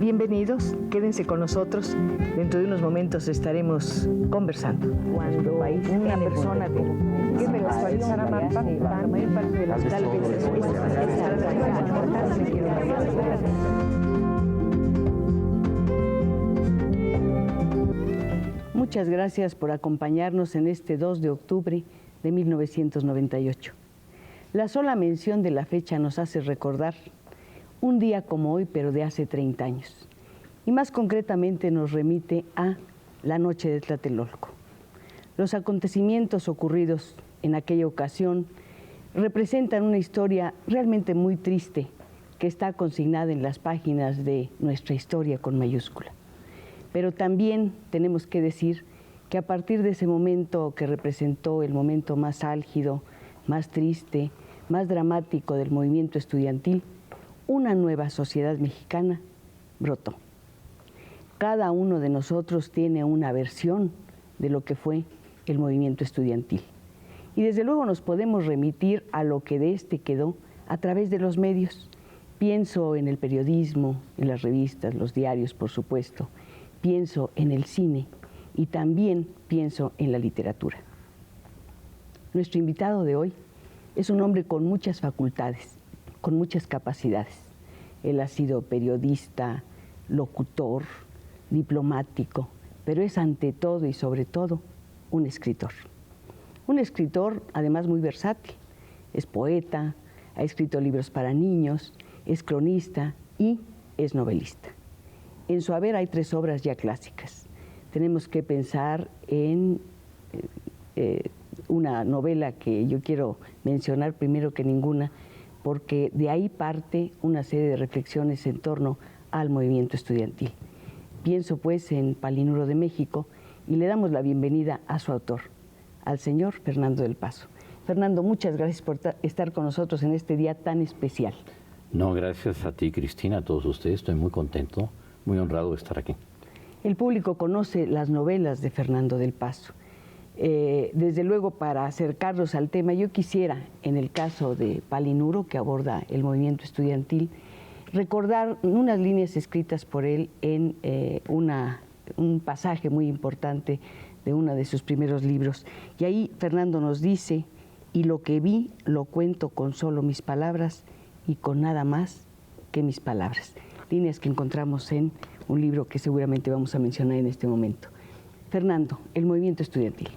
Bienvenidos, quédense con nosotros. Dentro de unos momentos estaremos conversando. Cuando una persona que relación a la mayor parte de las tal vez Muchas gracias por acompañarnos en este 2 de octubre de 1998. La sola mención de la fecha nos hace recordar un día como hoy, pero de hace 30 años. Y más concretamente nos remite a la noche de Tlatelolco. Los acontecimientos ocurridos en aquella ocasión representan una historia realmente muy triste que está consignada en las páginas de nuestra historia con mayúscula. Pero también tenemos que decir que a partir de ese momento que representó el momento más álgido, más triste, más dramático del movimiento estudiantil, una nueva sociedad mexicana brotó. Cada uno de nosotros tiene una versión de lo que fue el movimiento estudiantil. Y desde luego nos podemos remitir a lo que de este quedó a través de los medios. Pienso en el periodismo, en las revistas, los diarios, por supuesto. Pienso en el cine y también pienso en la literatura. Nuestro invitado de hoy es un hombre con muchas facultades, con muchas capacidades. Él ha sido periodista, locutor, diplomático, pero es ante todo y sobre todo un escritor. Un escritor además muy versátil. Es poeta, ha escrito libros para niños, es cronista y es novelista. En su haber hay 3 obras ya clásicas. Tenemos que pensar en una novela que yo quiero mencionar primero que ninguna, porque de ahí parte una serie de reflexiones en torno al movimiento estudiantil. Pienso pues en Palinuro de México y le damos la bienvenida a su autor, al señor Fernando del Paso. Fernando, muchas gracias por estar con nosotros en este día tan especial. No, gracias a ti, Cristina, a todos ustedes. Estoy muy contento, muy honrado de estar aquí. El público conoce las novelas de Fernando del Paso. Desde luego, para acercarlos al tema, yo quisiera, en el caso de Palinuro, que aborda el movimiento estudiantil, recordar unas líneas escritas por él en un pasaje muy importante de uno de sus primeros libros. Y ahí Fernando nos dice: y lo que vi lo cuento con solo mis palabras y con nada más que mis palabras. Líneas que encontramos en un libro que seguramente vamos a mencionar en este momento. Fernando, el movimiento estudiantil.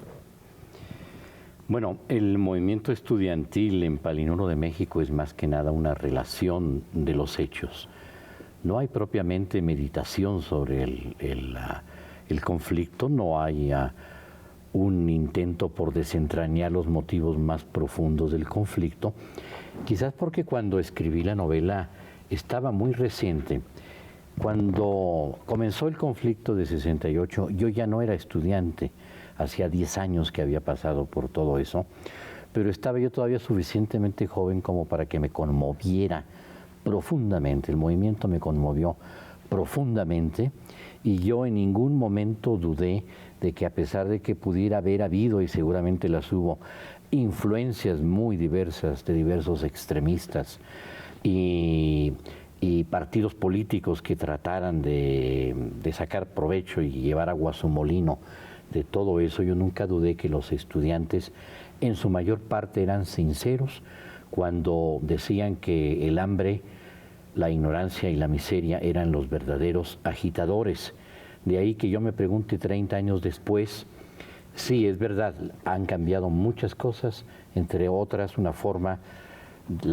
Bueno, el movimiento estudiantil en Palinuro de México es más que nada una relación de los hechos. No hay propiamente meditación sobre el conflicto, no hay un intento por desentrañar los motivos más profundos del conflicto, quizás porque cuando escribí la novela estaba muy reciente. Cuando comenzó el conflicto de 68, yo ya no era estudiante, hacía 10 años que había pasado por todo eso, pero estaba yo todavía suficientemente joven como para que me conmoviera profundamente. El movimiento me conmovió profundamente y yo en ningún momento dudé de que, a pesar de que pudiera haber habido, y seguramente las hubo, influencias muy diversas de diversos extremistas y partidos políticos que trataran de sacar provecho y llevar agua a su molino de todo eso, yo nunca dudé que los estudiantes en su mayor parte eran sinceros cuando decían que el hambre, la ignorancia y la miseria eran los verdaderos agitadores. De ahí que yo me pregunte 30 años después, sí, es verdad, han cambiado muchas cosas, entre otras la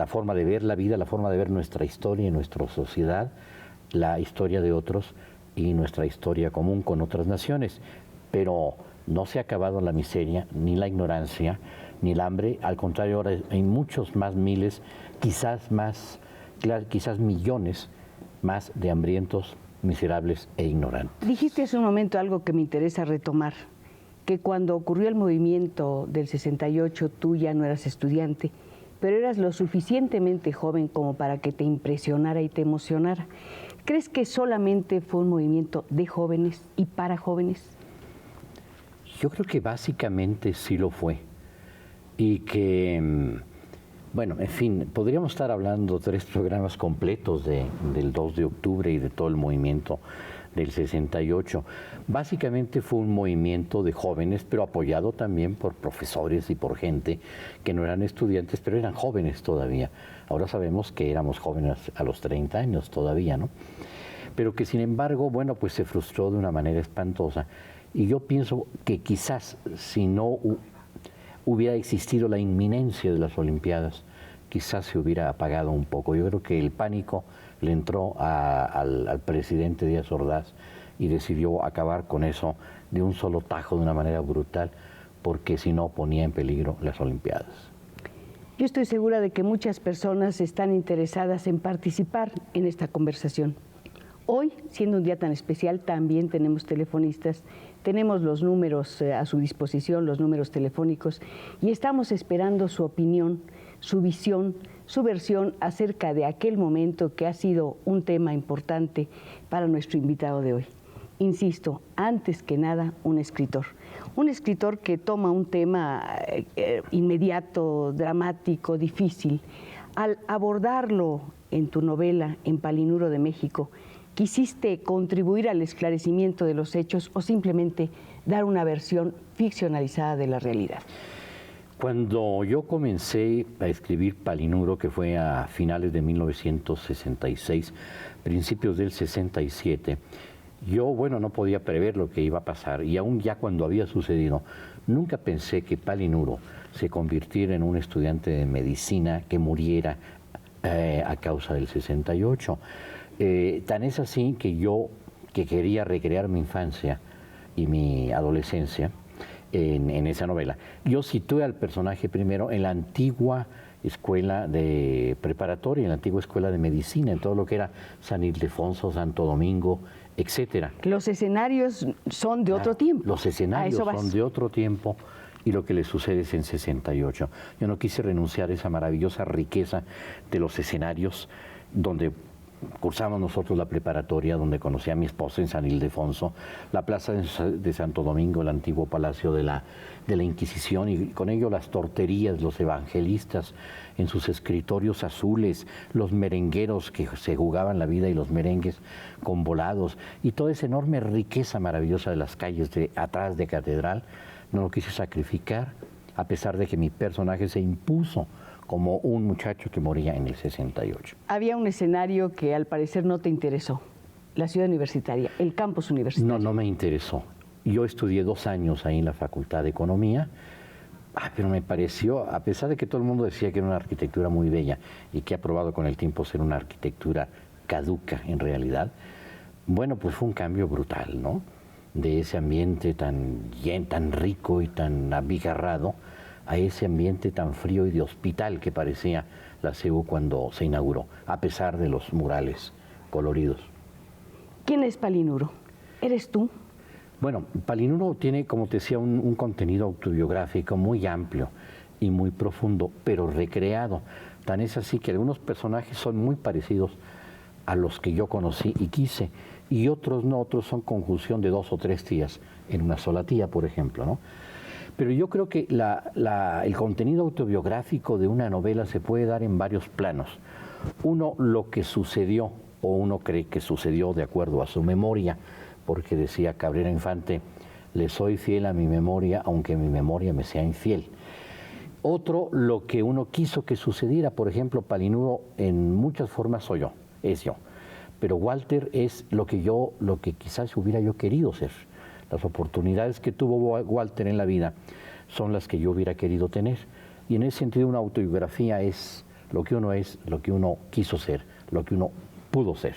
forma de ver la vida, la forma de ver nuestra historia y nuestra sociedad, la historia de otros y nuestra historia común con otras naciones. Pero no se ha acabado la miseria, ni la ignorancia, ni el hambre. Al contrario, ahora hay muchos más miles, quizás millones más de hambrientos, miserables e ignorantes. Dijiste hace un momento algo que me interesa retomar, que cuando ocurrió el movimiento del 68 tú ya no eras estudiante, pero eras lo suficientemente joven como para que te impresionara y te emocionara. ¿Crees que solamente fue un movimiento de jóvenes y para jóvenes? Yo creo que básicamente sí lo fue, y que Bueno, en fin, podríamos estar hablando 3 programas completos del 2 de octubre y de todo el movimiento del 68. Básicamente fue un movimiento de jóvenes, pero apoyado también por profesores y por gente que no eran estudiantes, pero eran jóvenes todavía. Ahora sabemos que éramos jóvenes a los 30 años todavía, ¿no? Pero que sin embargo, bueno, pues se frustró de una manera espantosa. Y yo pienso que quizás si no hubiera existido la inminencia de las Olimpiadas, quizás se hubiera apagado un poco. Yo creo que el pánico le entró al presidente Díaz Ordaz y decidió acabar con eso de un solo tajo, de una manera brutal, porque si no ponía en peligro las Olimpiadas. Yo estoy segura de que muchas personas están interesadas en participar en esta conversación. Hoy, siendo un día tan especial, también tenemos telefonistas, tenemos los números a su disposición, los números telefónicos, y estamos esperando su opinión, su visión, su versión acerca de aquel momento que ha sido un tema importante para nuestro invitado de hoy. Insisto, antes que nada, un escritor que toma un tema inmediato, dramático, difícil. Al abordarlo en tu novela, En Palinuro de México, ¿quisiste contribuir al esclarecimiento de los hechos o simplemente dar una versión ficcionalizada de la realidad? Cuando yo comencé a escribir Palinuro, que fue a finales de 1966, principios del 67, yo, bueno, no podía prever lo que iba a pasar, y aún ya cuando había sucedido, nunca pensé que Palinuro se convirtiera en un estudiante de medicina que muriera a causa del 68. Tan es así que yo, que quería recrear mi infancia y mi adolescencia en esa novela, yo situé al personaje primero en la antigua escuela de preparatoria, en la antigua escuela de medicina, en todo lo que era San Ildefonso, Santo Domingo, etcétera. Los escenarios son de otro tiempo. Los escenarios son de otro tiempo y lo que le sucede es en 68. Yo no quise renunciar a esa maravillosa riqueza de los escenarios donde cursamos nosotros la preparatoria, donde conocí a mi esposa en San Ildefonso, la plaza de Santo Domingo, el antiguo palacio de la Inquisición, y con ello las torterías, los evangelistas en sus escritorios azules, los merengueros que se jugaban la vida y los merengues con volados, y toda esa enorme riqueza maravillosa de las calles de atrás de Catedral. No lo quise sacrificar, a pesar de que mi personaje se impuso como un muchacho que moría en el 68. Había un escenario que al parecer no te interesó, la ciudad universitaria, el campus universitario. No me interesó. Yo estudié 2 años ahí en la Facultad de Economía, pero me pareció, a pesar de que todo el mundo decía que era una arquitectura muy bella y que ha probado con el tiempo ser una arquitectura caduca en realidad, bueno, pues fue un cambio brutal, ¿no? De ese ambiente tan rico y tan abigarrado a ese ambiente tan frío y de hospital que parecía la CEU cuando se inauguró, a pesar de los murales coloridos. ¿Quién es Palinuro? ¿Eres tú? Bueno, Palinuro tiene, como te decía, un contenido autobiográfico muy amplio y muy profundo, pero recreado. Tan es así que algunos personajes son muy parecidos a los que yo conocí y quise, y otros no, otros son conjunción de 2 o 3 tías en una sola tía, por ejemplo, ¿no? Pero yo creo que el contenido autobiográfico de una novela se puede dar en varios planos. Uno, lo que sucedió, o uno cree que sucedió de acuerdo a su memoria, porque decía Cabrera Infante, le soy fiel a mi memoria, aunque mi memoria me sea infiel. Otro, lo que uno quiso que sucediera, por ejemplo, Palinuro en muchas formas soy yo, es yo. Pero Walter es lo que quizás hubiera yo querido ser. Las oportunidades que tuvo Walter en la vida son las que yo hubiera querido tener. Y en ese sentido una autobiografía es, lo que uno quiso ser, lo que uno pudo ser,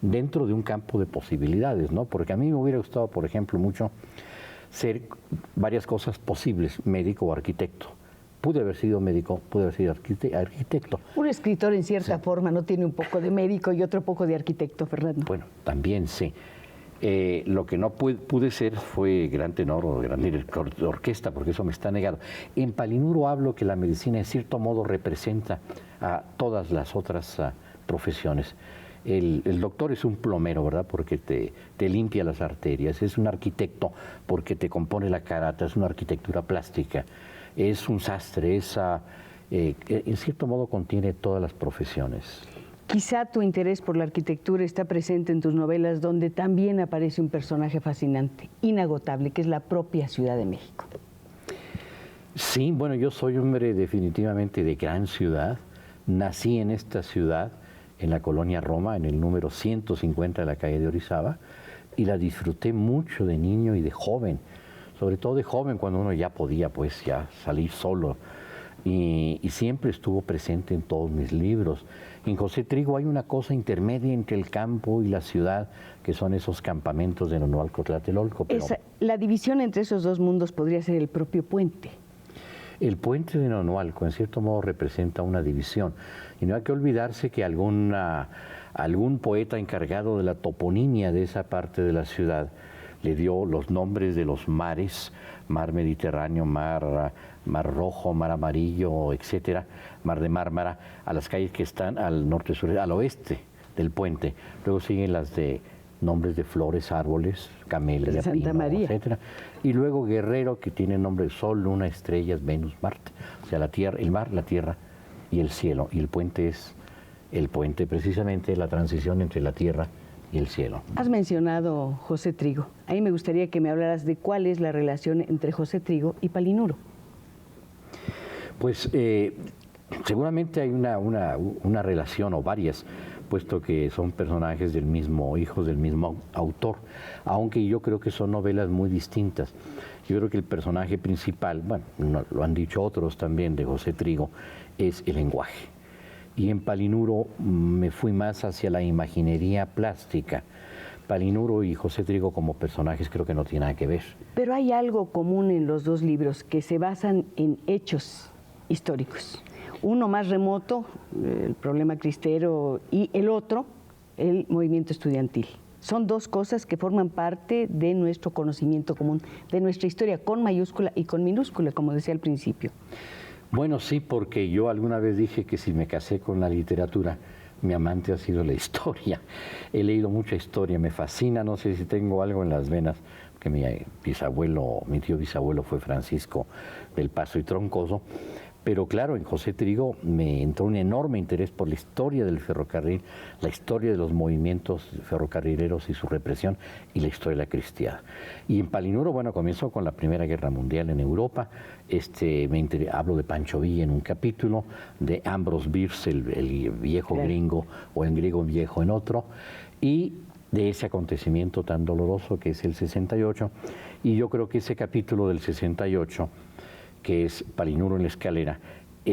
dentro de un campo de posibilidades, ¿no? Porque a mí me hubiera gustado, por ejemplo, mucho ser varias cosas posibles, médico o arquitecto. Pude haber sido médico, pude haber sido arquitecto. Un escritor en cierta forma no tiene un poco de médico y otro poco de arquitecto, Fernando. Bueno, también sí. Lo que no pude ser fue gran tenor o gran director de orquesta, porque eso me está negado. En Palinuro hablo que la medicina en cierto modo representa a todas las otras profesiones. El doctor es un plomero, ¿verdad? Porque te limpia las arterias. Es un arquitecto porque te compone la carata, es una arquitectura plástica. Es un sastre, en cierto modo contiene todas las profesiones. Quizá tu interés por la arquitectura está presente en tus novelas, donde también aparece un personaje fascinante, inagotable, que es la propia Ciudad de México. Sí, bueno, yo soy hombre definitivamente de gran ciudad. Nací en esta ciudad, en la colonia Roma, en el número 150 de la calle de Orizaba, y la disfruté mucho de niño y de joven, sobre todo de joven, cuando uno ya podía pues ya salir solo, y siempre estuvo presente en todos mis libros. En José Trigo hay una cosa intermedia entre el campo y la ciudad, que son esos campamentos de Nonualco, Tlatelolco. Pero la división entre esos dos mundos podría ser el propio puente. el puente de Nonualco, en cierto modo, representa una división. Y no hay que olvidarse que algún poeta encargado de la toponimia de esa parte de la ciudad le dio los nombres de los mares, mar Mediterráneo, mar Rojo, mar Amarillo, etcétera, mar de Mármara, a las calles que están al norte, sur, al oeste del puente. Luego siguen las de nombres de flores, árboles, camelia, Santa pino, María, etcétera. Y luego Guerrero, que tiene nombre de Sol, Luna, estrellas, Venus, Marte. O sea, la tierra, el mar, la tierra y el cielo. Y el puente es precisamente la transición entre la tierra y el cielo. Has mencionado José Trigo. A mí me gustaría que me hablaras de cuál es la relación entre José Trigo y Palinuro. Pues seguramente hay una relación o varias, puesto que son personajes del mismo, hijos del mismo autor, aunque yo creo que son novelas muy distintas. Yo creo que el personaje principal, bueno, lo han dicho otros también de José Trigo, es el lenguaje. Y en Palinuro me fui más hacia la imaginería plástica. Palinuro y José Trigo como personajes creo que no tienen nada que ver. Pero hay algo común en los dos libros, que se basan en hechos históricos. Uno más remoto, el problema cristero, y el otro, el movimiento estudiantil. Son dos cosas que forman parte de nuestro conocimiento común, de nuestra historia, con mayúscula y con minúscula, como decía al principio. Bueno, sí, porque yo alguna vez dije que si me casé con la literatura, mi amante ha sido la historia. He leído mucha historia, me fascina, no sé si tengo algo en las venas, que mi tío bisabuelo fue Francisco del Paso y Troncoso, pero claro, en José Trigo me entró un enorme interés por la historia del ferrocarril, la historia de los movimientos ferrocarrileros y su represión, y la historia de la cristiada. Y en Palinuro, bueno, comenzó con la Primera Guerra Mundial en Europa. Hablo de Pancho Villa en un capítulo, de Ambrose Bierce, el viejo gringo, o en griego viejo en otro, y de ese acontecimiento tan doloroso que es el 68. Y yo creo que ese capítulo del 68, que es Palinuro en la escalera,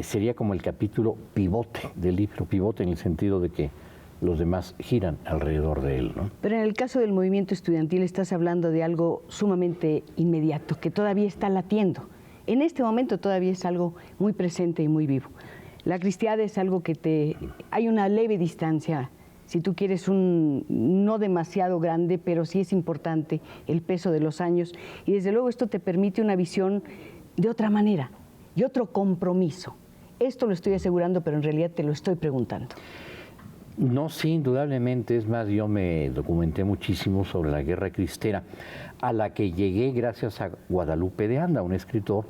sería como el capítulo pivote del libro, pivote en el sentido de que los demás giran alrededor de él, ¿no? Pero en el caso del movimiento estudiantil estás hablando de algo sumamente inmediato, que todavía está latiendo. En este momento todavía es algo muy presente y muy vivo. La cristiada es algo que hay una leve distancia, si tú quieres, no demasiado grande, pero sí es importante el peso de los años, y desde luego esto te permite una visión de otra manera y otro compromiso. Esto lo estoy asegurando, pero en realidad te lo estoy preguntando. No, sí, indudablemente. Es más, yo me documenté muchísimo sobre la guerra cristera, a la que llegué gracias a Guadalupe de Anda, un escritor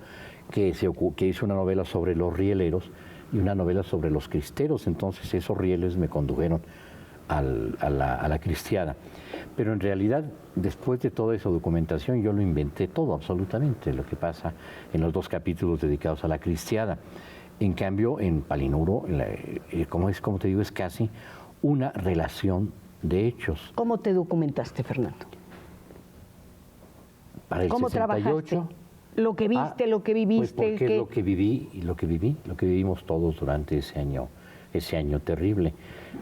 que hizo una novela sobre los rieleros y una novela sobre los cristeros. Entonces esos rieles me condujeron a la cristiada. Pero en realidad, después de toda esa documentación, yo lo inventé todo, absolutamente, lo que pasa en los dos capítulos dedicados a la cristiada. En cambio, en Palinuro, como te digo, es casi una relación de hechos. ¿Cómo te documentaste, Fernando? Para el ¿Cómo 68, trabajaste? Lo que viste, lo que viviste. Pues porque lo que viví y lo que vivimos todos durante ese año terrible.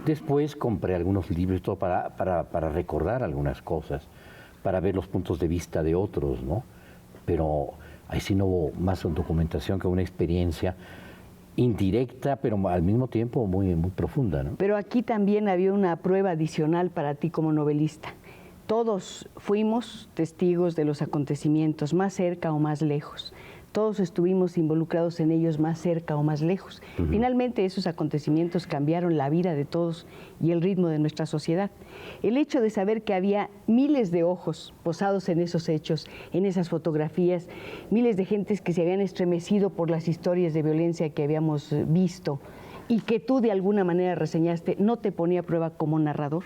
Después compré algunos libros todo para recordar algunas cosas, para ver los puntos de vista de otros, ¿no? Pero ahí sí no hubo más documentación que una experiencia indirecta, pero al mismo tiempo muy, muy profunda, ¿no? Pero aquí también había una prueba adicional para ti como novelista. Todos fuimos testigos de los acontecimientos, más cerca o más lejos. Todos estuvimos involucrados en ellos más cerca o más lejos. Finalmente, esos acontecimientos cambiaron la vida de todos y el ritmo de nuestra sociedad. El hecho de saber que había miles de ojos posados en esos hechos, en esas fotografías, miles de gentes que se habían estremecido por las historias de violencia que habíamos visto y que tú de alguna manera reseñaste, ¿no te ponía a prueba como narrador?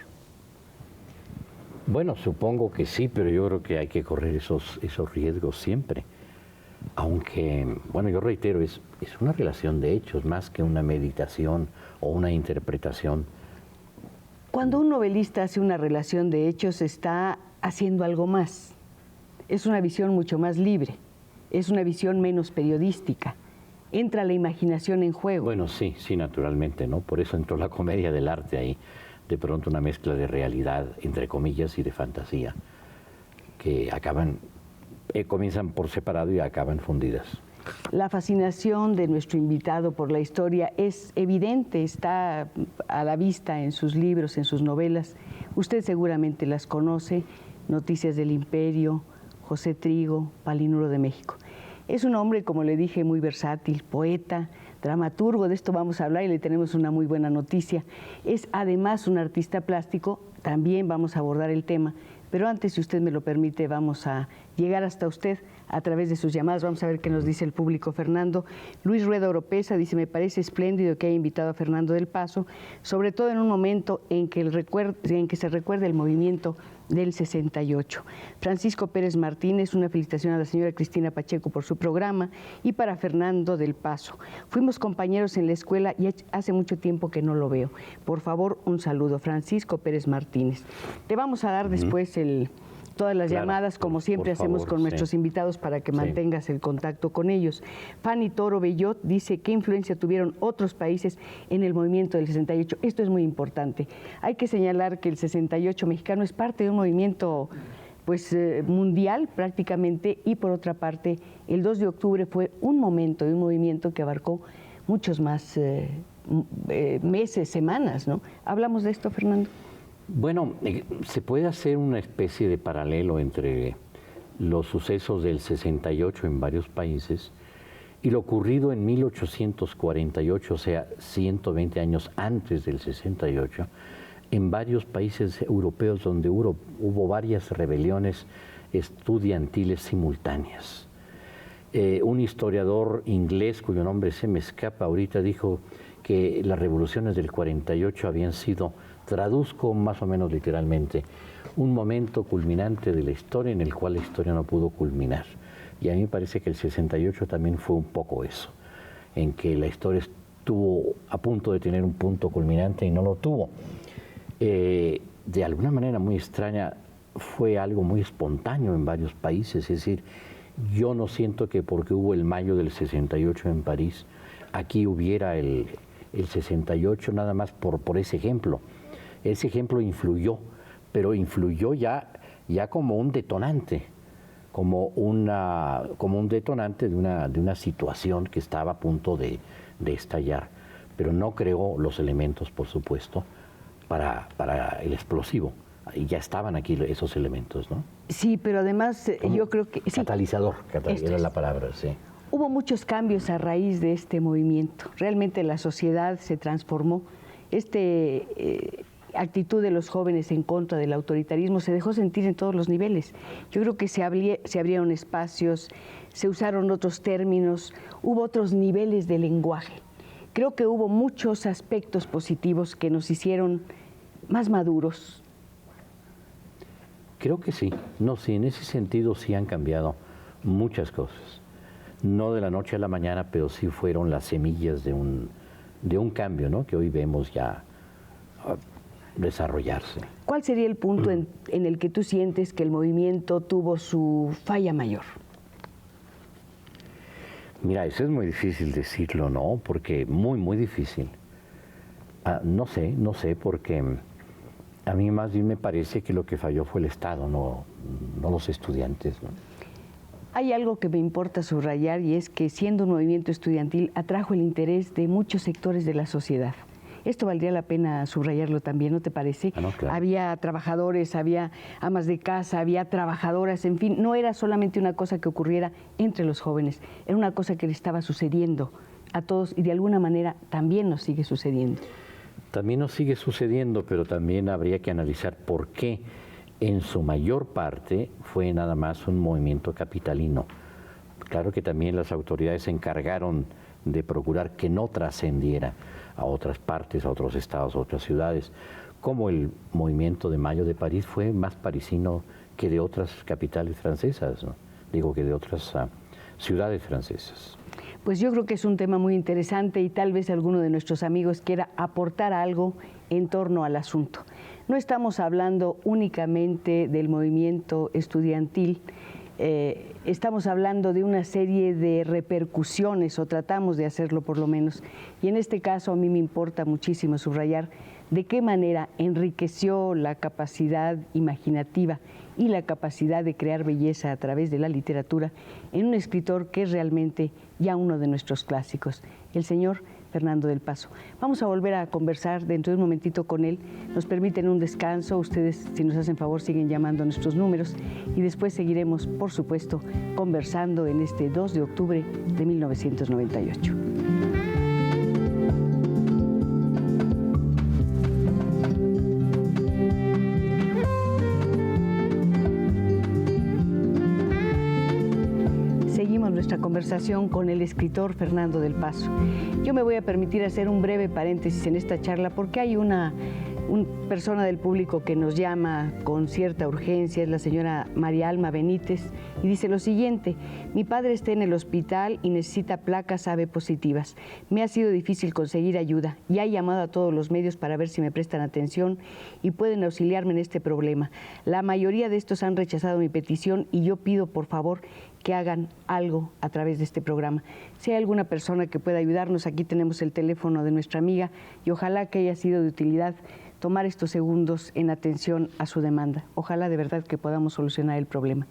Bueno, supongo que sí, pero yo creo que hay que correr esos riesgos siempre. Aunque, bueno, yo reitero, es una relación de hechos más que una meditación o una interpretación. Cuando un novelista hace una relación de hechos, está haciendo algo más. Es una visión mucho más libre, es una visión menos periodística. Entra la imaginación en juego. Bueno, sí, naturalmente, ¿no? Por eso entró la comedia del arte ahí. De pronto una mezcla de realidad, entre comillas, y de fantasía, que comienzan por separado y acaban fundidas. La fascinación de nuestro invitado por la historia es evidente, está a la vista en sus libros, en sus novelas. Usted seguramente las conoce, Noticias del Imperio, José Trigo, Palinuro de México. Es un hombre, como le dije, muy versátil, poeta, dramaturgo, de esto vamos a hablar y le tenemos una muy buena noticia. Es además un artista plástico, también vamos a abordar el tema, pero antes, si usted me lo permite, vamos a llegar hasta usted a través de sus llamadas. Vamos a ver qué nos dice el público. Fernando Luis Rueda Oropesa dice: me parece espléndido que haya invitado a Fernando del Paso, sobre todo en un momento en que se recuerda el movimiento del 68. Francisco Pérez Martínez, una felicitación a la señora Cristina Pacheco por su programa y para Fernando del Paso. Fuimos compañeros en la escuela y hace mucho tiempo que no lo veo. Por favor, un saludo. Francisco Pérez Martínez. Te vamos a dar después todas las llamadas, como siempre hacemos con nuestros invitados, para que mantengas el contacto con ellos. Fanny Toro Bellot dice: ¿qué influencia tuvieron otros países en el movimiento del 68? Esto es muy importante. Hay que señalar que el 68 mexicano es parte de un movimiento mundial prácticamente, y por otra parte, el 2 de octubre fue un momento y un movimiento que abarcó muchos más meses, semanas, ¿no? ¿Hablamos de esto, Fernando? Bueno, se puede hacer una especie de paralelo entre los sucesos del 68 en varios países y lo ocurrido en 1848, o sea, 120 años antes del 68, en varios países europeos donde hubo varias rebeliones estudiantiles simultáneas. Un historiador inglés, cuyo nombre se me escapa ahorita, dijo que las revoluciones del 48 habían sido, traduzco más o menos literalmente, un momento culminante de la historia en el cual la historia no pudo culminar. Y a mí me parece que el 68 también fue un poco eso, en que la historia estuvo a punto de tener un punto culminante y no lo tuvo. De alguna manera muy extraña, fue algo muy espontáneo en varios países, es decir, yo no siento que porque hubo el mayo del 68 en París, aquí hubiera el 68 nada más por ese ejemplo. Ese ejemplo influyó, pero influyó ya como un detonante, como un detonante de una situación que estaba a punto de estallar, pero no creó los elementos, por supuesto, para el explosivo. Y ya estaban aquí esos elementos, ¿no? Sí, pero además yo creo que... Catalizador, era la palabra, sí. Hubo muchos cambios a raíz de este movimiento. Realmente la sociedad se transformó. Actitud de los jóvenes en contra del autoritarismo se dejó sentir en todos los niveles. Yo creo que se abrieron espacios, se usaron otros términos, hubo otros niveles de lenguaje. Creo que hubo muchos aspectos positivos que nos hicieron más maduros. Creo que sí. No, sí, en ese sentido sí han cambiado muchas cosas. No de la noche a la mañana, pero sí fueron las semillas de un cambio, ¿no?, que hoy vemos ya desarrollarse. ¿Cuál sería el punto en el que tú sientes que el movimiento tuvo su falla mayor? Mira, eso es muy difícil decirlo, ¿no? Porque muy, muy difícil. No sé, porque a mí más bien me parece que lo que falló fue el Estado, no los estudiantes, ¿no? Hay algo que me importa subrayar, y es que siendo un movimiento estudiantil atrajo el interés de muchos sectores de la sociedad. Esto valdría la pena subrayarlo también, ¿no te parece? Ah, no, claro. Había trabajadores, había amas de casa, había trabajadoras, en fin, no era solamente una cosa que ocurriera entre los jóvenes, era una cosa que le estaba sucediendo a todos y de alguna manera también nos sigue sucediendo. También nos sigue sucediendo, pero también habría que analizar por qué en su mayor parte fue nada más un movimiento capitalino. Claro que también las autoridades se encargaron de procurar que no trascendiera a otras partes, a otros estados, a otras ciudades, como el movimiento de Mayo de París fue más parisino que de otras capitales francesas, ¿no? Digo que de otras ciudades francesas. Pues yo creo que es un tema muy interesante y tal vez alguno de nuestros amigos quiera aportar algo en torno al asunto. No estamos hablando únicamente del movimiento estudiantil, estamos hablando de una serie de repercusiones, o tratamos de hacerlo por lo menos, y en este caso a mí me importa muchísimo subrayar de qué manera enriqueció la capacidad imaginativa y la capacidad de crear belleza a través de la literatura en un escritor que es realmente ya uno de nuestros clásicos, el señor Fernando del Paso. Vamos a volver a conversar dentro de un momentito con él. Nos permiten un descanso. Ustedes, si nos hacen favor, siguen llamando a nuestros números y después seguiremos, por supuesto, conversando en este 2 de octubre de 1998. Nuestra conversación con el escritor Fernando del Paso. Yo me voy a permitir hacer un breve paréntesis en esta charla porque hay una persona del público que nos llama con cierta urgencia, es la señora María Alma Benítez, y dice lo siguiente: mi padre está en el hospital y necesita placas AB positivas. Me ha sido difícil conseguir ayuda y he llamado a todos los medios para ver si me prestan atención y pueden auxiliarme en este problema. La mayoría de estos han rechazado mi petición y yo pido por favor que hagan algo a través de este programa. Si hay alguna persona que pueda ayudarnos, aquí tenemos el teléfono de nuestra amiga y ojalá que haya sido de utilidad tomar estos segundos en atención a su demanda. Ojalá de verdad que podamos solucionar el problema.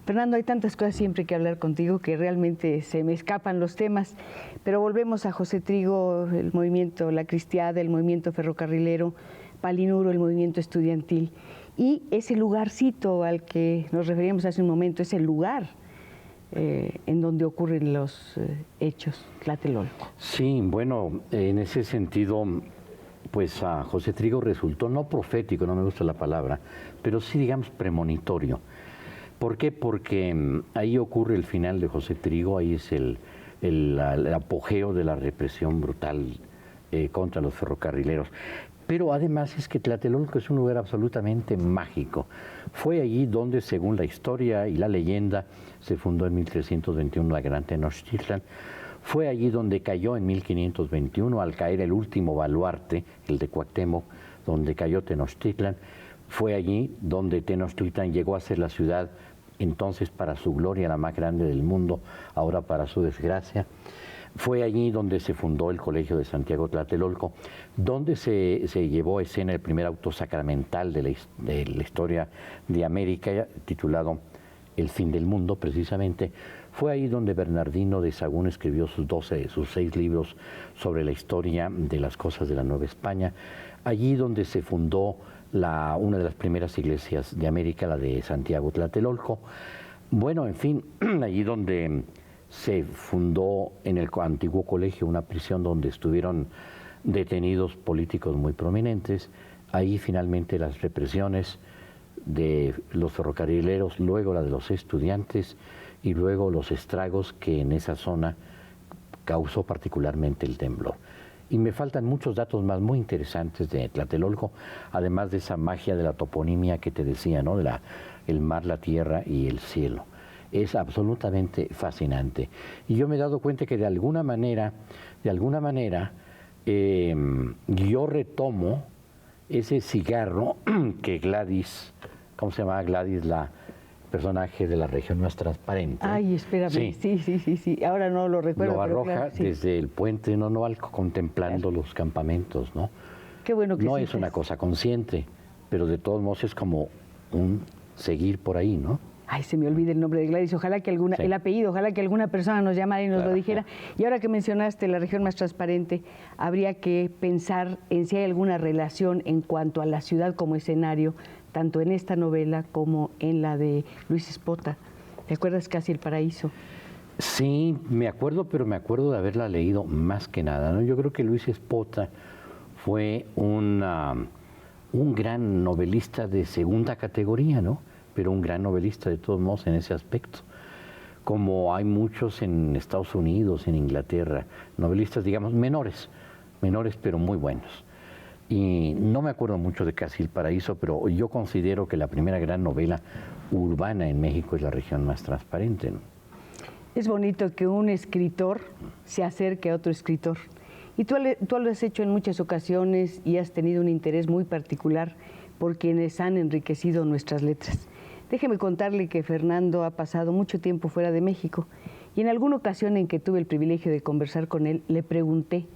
Fernando, hay tantas cosas siempre que hablar contigo que realmente se me escapan los temas, pero volvemos a José Trigo, el movimiento La Cristiada, el movimiento ferrocarrilero, Palinuro, el movimiento estudiantil y ese lugarcito al que nos referíamos hace un momento, ese lugar en donde ocurren los hechos, Tlatelolco. Sí, bueno, en ese sentido, pues a José Trigo resultó no profético, no me gusta la palabra, pero sí, digamos, premonitorio. ¿Por qué? Porque ahí ocurre el final de José Trigo, ahí es el apogeo de la represión brutal contra los ferrocarrileros. Pero además es que Tlatelolco es un lugar absolutamente mágico. Fue allí donde, según la historia y la leyenda, se fundó en 1321 la Gran Tenochtitlan. Fue allí donde cayó en 1521, al caer el último baluarte, el de Cuauhtémoc, donde cayó Tenochtitlan. Fue allí donde Tenochtitlan llegó a ser la ciudad, entonces para su gloria, la más grande del mundo, ahora para su desgracia. Fue allí donde se fundó el Colegio de Santiago Tlatelolco, donde se llevó a escena el primer auto sacramental de la historia de América, titulado El fin del mundo, precisamente. Fue ahí donde Bernardino de Sahagún escribió sus 6 libros sobre la historia de las cosas de la Nueva España. Allí donde se fundó una de las primeras iglesias de América, la de Santiago Tlatelolco. Bueno, en fin, allí donde se fundó en el antiguo colegio una prisión donde estuvieron detenidos políticos muy prominentes. Ahí finalmente las represiones de los ferrocarrileros, luego la de los estudiantes y luego los estragos que en esa zona causó particularmente el temblor. Y me faltan muchos datos más muy interesantes de Tlatelolco, además de esa magia de la toponimia que te decía, ¿no? El mar, la tierra y el cielo. Es absolutamente fascinante. Y yo me he dado cuenta que de alguna manera, yo retomo ese cigarro que Gladys, ¿cómo se llama Gladys? La personaje de La región más transparente. Ay, espérame, sí, ahora no lo recuerdo. Lo arroja, pero claro, sí, desde el puente de Nonoalco contemplando los campamentos, ¿no? Qué bueno que no sí, es una cosa consciente, pero de todos modos es como un seguir por ahí, ¿no? Ay, se me olvida el nombre de Gladys, ojalá que alguna, el apellido, ojalá que alguna persona nos llamara y nos lo dijera. Y ahora que mencionaste la región más transparente, habría que pensar en si hay alguna relación en cuanto a la ciudad como escenario, tanto en esta novela como en la de Luis Espota. ¿Te acuerdas Casi el Paraíso? Sí, me acuerdo, pero me acuerdo de haberla leído más que nada, ¿no? Yo creo que Luis Espota fue un gran novelista de segunda categoría, ¿no? Pero un gran novelista de todos modos en ese aspecto. Como hay muchos en Estados Unidos, en Inglaterra, novelistas, digamos, menores pero muy buenos. Y no me acuerdo mucho de Casi el Paraíso, pero yo considero que la primera gran novela urbana en México es La región más transparente, ¿no? Es bonito que un escritor se acerque a otro escritor. Y tú lo has hecho en muchas ocasiones y has tenido un interés muy particular por quienes han enriquecido nuestras letras. Déjeme contarle que Fernando ha pasado mucho tiempo fuera de México y en alguna ocasión en que tuve el privilegio de conversar con él, le pregunté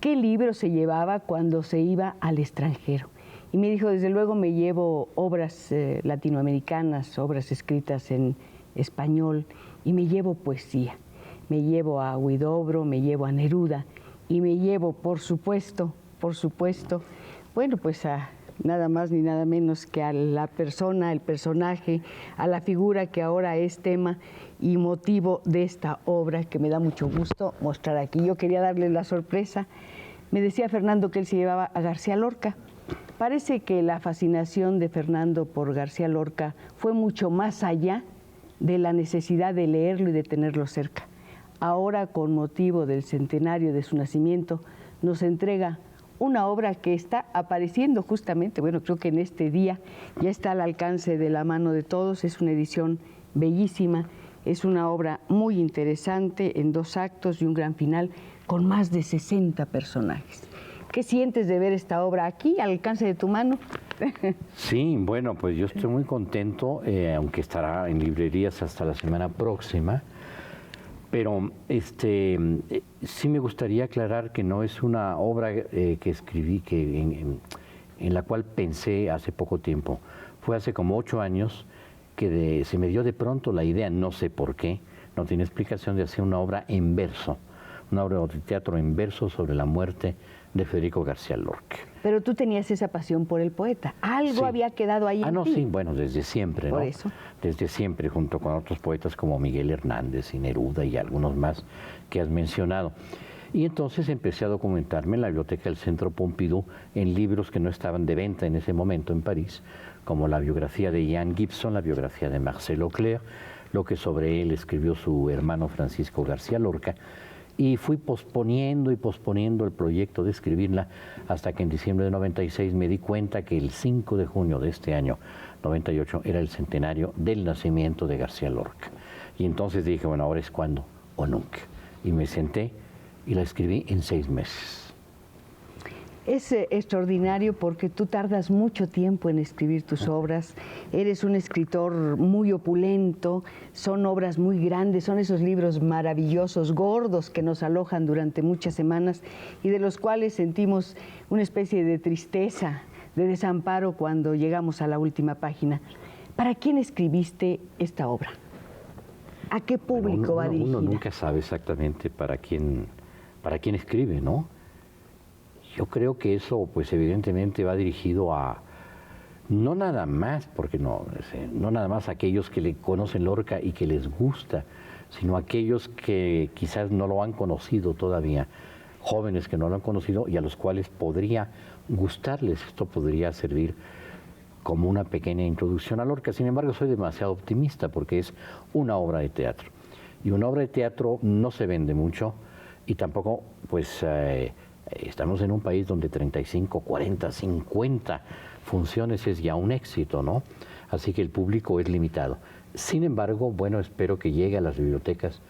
qué libro se llevaba cuando se iba al extranjero. Y me dijo, desde luego me llevo obras latinoamericanas, obras escritas en español, y me llevo poesía. Me llevo a Huidobro, me llevo a Neruda, y me llevo, por supuesto, bueno, pues a nada más ni nada menos que a la persona, el personaje, a la figura que ahora es tema y motivo de esta obra que me da mucho gusto mostrar aquí. Yo quería darles la sorpresa. Me decía Fernando que él se llevaba a García Lorca. Parece que la fascinación de Fernando por García Lorca fue mucho más allá de la necesidad de leerlo y de tenerlo cerca. Ahora, con motivo del centenario de su nacimiento, nos entrega una obra que está apareciendo justamente, bueno, creo que en este día ya está al alcance de la mano de todos. Es una edición bellísima, es una obra muy interesante en 2 actos y un gran final con más de 60 personajes. ¿Qué sientes de ver esta obra aquí, al alcance de tu mano? Sí, bueno, pues yo estoy muy contento, aunque estará en librerías hasta la semana próxima. Pero sí me gustaría aclarar que no es una obra que escribí, en la cual pensé hace poco tiempo. Fue hace como 8 años que se me dio de pronto la idea, no sé por qué, no tiene explicación, de hacer una obra en verso, una obra de teatro en verso sobre la muerte de Federico García Lorca. Pero tú tenías esa pasión por el poeta. Algo Sí. había quedado ahí en ti. No, sí, bueno, desde siempre, ¿no? Por eso. Desde siempre, junto con otros poetas como Miguel Hernández y Neruda y algunos más que has mencionado. Y entonces empecé a documentarme en la biblioteca del Centro Pompidou en libros que no estaban de venta en ese momento en París, como la biografía de Ian Gibson, la biografía de Marcel Auclair, lo que sobre él escribió su hermano Francisco García Lorca. Y fui posponiendo el proyecto de escribirla hasta que en diciembre de 96 me di cuenta que el 5 de junio de este año, 98, era el centenario del nacimiento de García Lorca. Y entonces dije, bueno, ahora es cuando o nunca. Y me senté y la escribí en 6 meses. Es extraordinario porque tú tardas mucho tiempo en escribir tus obras, eres un escritor muy opulento, son obras muy grandes, son esos libros maravillosos, gordos, que nos alojan durante muchas semanas y de los cuales sentimos una especie de tristeza, de desamparo cuando llegamos a la última página. ¿Para quién escribiste esta obra? ¿A qué público va dirigida? Uno nunca sabe exactamente para quién escribe, ¿no? Yo creo que eso, pues evidentemente va dirigido a, no nada más, porque no nada más a aquellos que le conocen Lorca y que les gusta, sino a aquellos que quizás no lo han conocido todavía, jóvenes que no lo han conocido y a los cuales podría gustarles. Esto podría servir como una pequeña introducción a Lorca. Sin embargo, soy demasiado optimista porque es una obra de teatro. Y una obra de teatro no se vende mucho y tampoco, pues... estamos en un país donde 35, 40, 50 funciones es ya un éxito, ¿no? Así que el público es limitado. Sin embargo, bueno, espero que llegue a las bibliotecas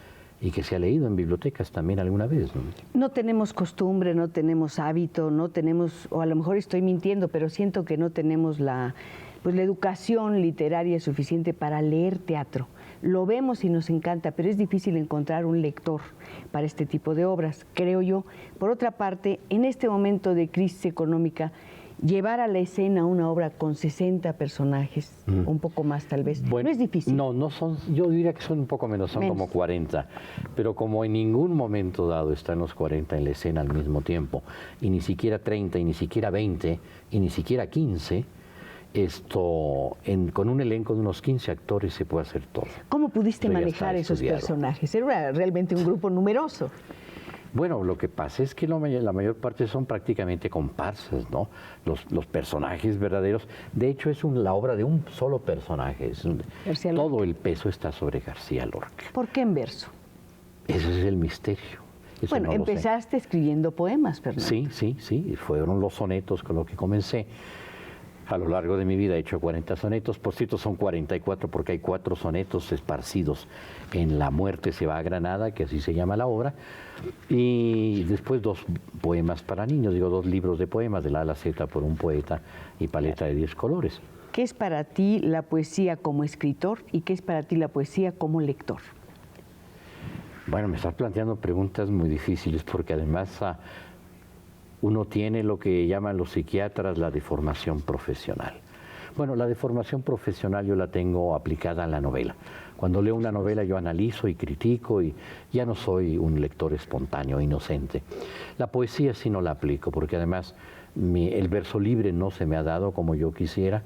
y que sea leído en bibliotecas también alguna vez, ¿no? No tenemos costumbre, no tenemos hábito, no tenemos, o a lo mejor estoy mintiendo, pero siento que no tenemos la educación literaria suficiente para leer teatro. Lo vemos y nos encanta, pero es difícil encontrar un lector para este tipo de obras, creo yo. Por otra parte, en este momento de crisis económica llevar a la escena una obra con 60 personajes, un poco más tal vez, bueno, no es difícil. No son, yo diría que son un poco menos, son como 40, pero como en ningún momento dado están los 40 en la escena al mismo tiempo, y ni siquiera 30, y ni siquiera 20, y ni siquiera 15, con un elenco de unos 15 actores se puede hacer todo. ¿Cómo pudiste manejar esos personajes? Era realmente un grupo numeroso. Bueno, lo que pasa es que la mayor parte son prácticamente comparsas, ¿no? Los personajes verdaderos. De hecho, es la obra de un solo personaje. Todo el peso está sobre García Lorca. ¿Por qué en verso? Ese es el misterio. Eso bueno, no empezaste escribiendo poemas, Fernando. Sí. Fueron los sonetos con los que comencé. A lo largo de mi vida he hecho 40 sonetos, por cierto son 44 porque hay 4 sonetos esparcidos en La muerte se va a Granada, que así se llama la obra, y después 2 poemas para niños, 2 libros de poemas, de la A a la Z por un poeta y Paleta de 10 colores. ¿Qué es para ti la poesía como escritor y qué es para ti la poesía como lector? Bueno, me estás planteando preguntas muy difíciles porque además uno tiene lo que llaman los psiquiatras la deformación profesional. Bueno, la deformación profesional yo la tengo aplicada a la novela. Cuando leo una novela yo analizo y critico y ya no soy un lector espontáneo, inocente. La poesía sí no la aplico porque además el verso libre no se me ha dado como yo quisiera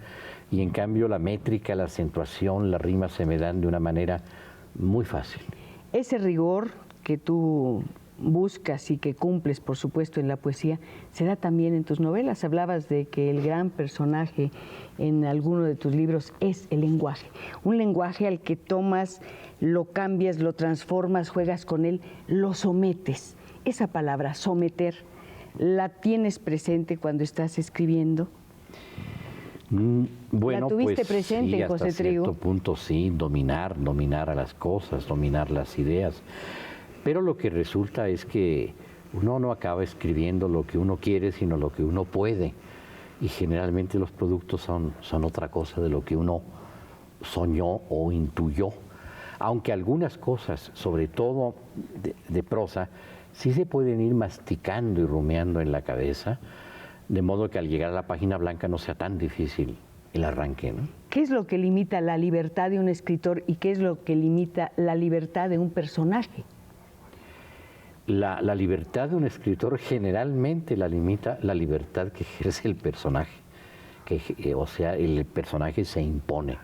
y en cambio la métrica, la acentuación, las rimas se me dan de una manera muy fácil. Ese rigor que tú buscas y que cumples, por supuesto, en la poesía, se da también en tus novelas. Hablabas de que el gran personaje en alguno de tus libros es el lenguaje. Un lenguaje al que tomas, lo cambias, lo transformas, juegas con él, lo sometes. Esa palabra, someter, ¿la tienes presente cuando estás escribiendo? Bueno, ¿La tuviste pues, presente sí, en José Trigo? Hasta cierto punto sí, dominar a las cosas, dominar las ideas. Pero lo que resulta es que uno no acaba escribiendo lo que uno quiere, sino lo que uno puede. Y generalmente los productos son otra cosa de lo que uno soñó o intuyó. Aunque algunas cosas, sobre todo de prosa, sí se pueden ir masticando y rumiando en la cabeza, de modo que al llegar a la página blanca no sea tan difícil el arranque, ¿no? ¿Qué es lo que limita la libertad de un escritor y qué es lo que limita la libertad de un personaje? La libertad de un escritor generalmente la limita la libertad que ejerce el personaje, o sea, el personaje se impone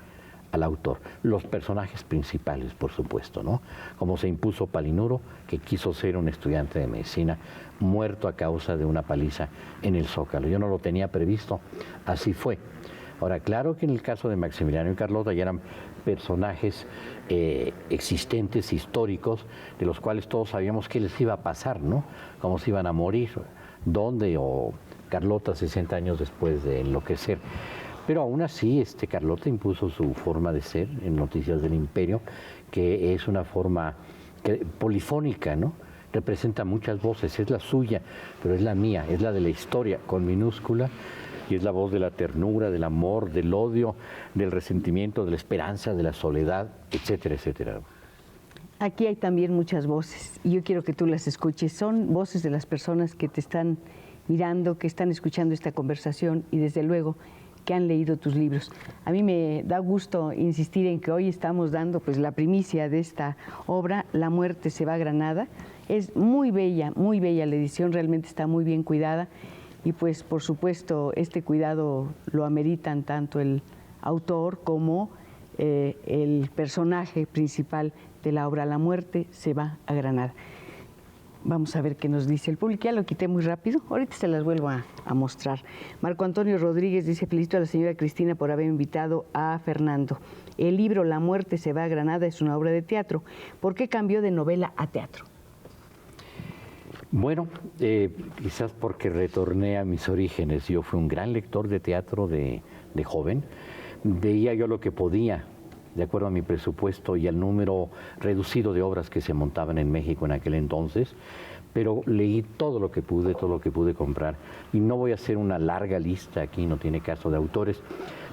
al autor. Los personajes principales, por supuesto, ¿no? Como se impuso Palinuro, que quiso ser un estudiante de medicina, muerto a causa de una paliza en el Zócalo. Yo no lo tenía previsto, así fue. Ahora, claro que en el caso de Maximiliano y Carlota ya eran personajes existentes, históricos, de los cuales todos sabíamos qué les iba a pasar, ¿no? Cómo se iban a morir, dónde, o Carlota 60 años después de enloquecer. Pero aún así, Carlota impuso su forma de ser en Noticias del Imperio, que es una forma polifónica, ¿no? Representa muchas voces, es la suya, pero es la mía, es la de la historia, con minúscula, y es la voz de la ternura, del amor, del odio, del resentimiento, de la esperanza, de la soledad, etcétera, etcétera. Aquí hay también muchas voces y yo quiero que tú las escuches. Son voces de las personas que te están mirando, que están escuchando esta conversación y desde luego que han leído tus libros. A mí me da gusto insistir en que hoy estamos dando pues la primicia de esta obra, La muerte se va a Granada. Es muy bella la edición, realmente está muy bien cuidada. Y pues por supuesto este cuidado lo ameritan tanto el autor como el personaje principal de la obra. La muerte se va a Granada. Vamos a ver qué nos dice el público. Ya lo quité muy rápido, ahorita se las vuelvo a mostrar. Marco Antonio Rodríguez dice: felicito a la señora Cristina por haber invitado a Fernando. El libro La muerte se va a Granada es una obra de teatro. ¿Por qué cambió de novela a teatro? Bueno, quizás porque retorné a mis orígenes. Yo fui un gran lector de teatro de joven. Veía yo lo que podía, de acuerdo a mi presupuesto y al número reducido de obras que se montaban en México en aquel entonces, pero leí todo lo que pude comprar. Y no voy a hacer una larga lista aquí, no tiene caso, de autores,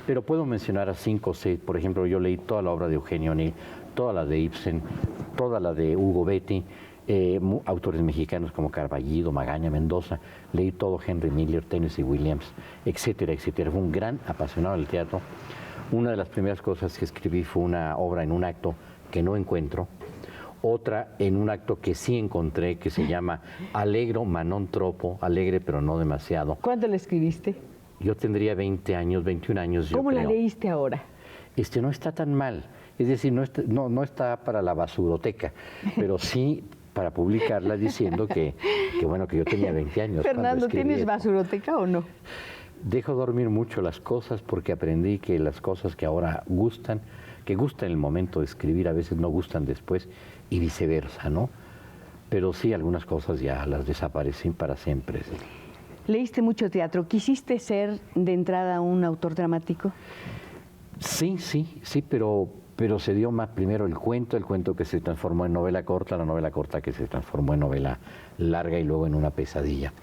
pero puedo mencionar a 5 o 6. Por ejemplo, yo leí toda la obra de Eugenio O'Neill, toda la de Ibsen, toda la de Hugo Betti, autores mexicanos como Carballido, Magaña, Mendoza, leí todo Henry Miller, Tennessee Williams, etcétera, etcétera. Fue un gran apasionado del teatro. Una de las primeras cosas que escribí fue una obra en un acto que no encuentro, otra en un acto que sí encontré, que se llama Allegro ma non troppo, alegre pero no demasiado. ¿Cuándo la escribiste? Yo tendría 20 años, 21 años, yo ¿Cómo creo. la leíste ahora? No está tan mal, es decir, no está para la basuroteca, pero sí para publicarla diciendo que bueno, que yo tenía 20 años. Fernando, ¿tienes esto. basuroteca o no? Dejo dormir mucho las cosas porque aprendí que las cosas que ahora gustan, que gustan en el momento de escribir, a veces no gustan después y viceversa, ¿no? Pero sí, algunas cosas ya las desaparecen para siempre. Sí. Leíste mucho teatro. ¿Quisiste ser de entrada un autor dramático? Sí, pero se dio más primero el cuento que se transformó en novela corta, la novela corta que se transformó en novela larga y luego en una pesadilla.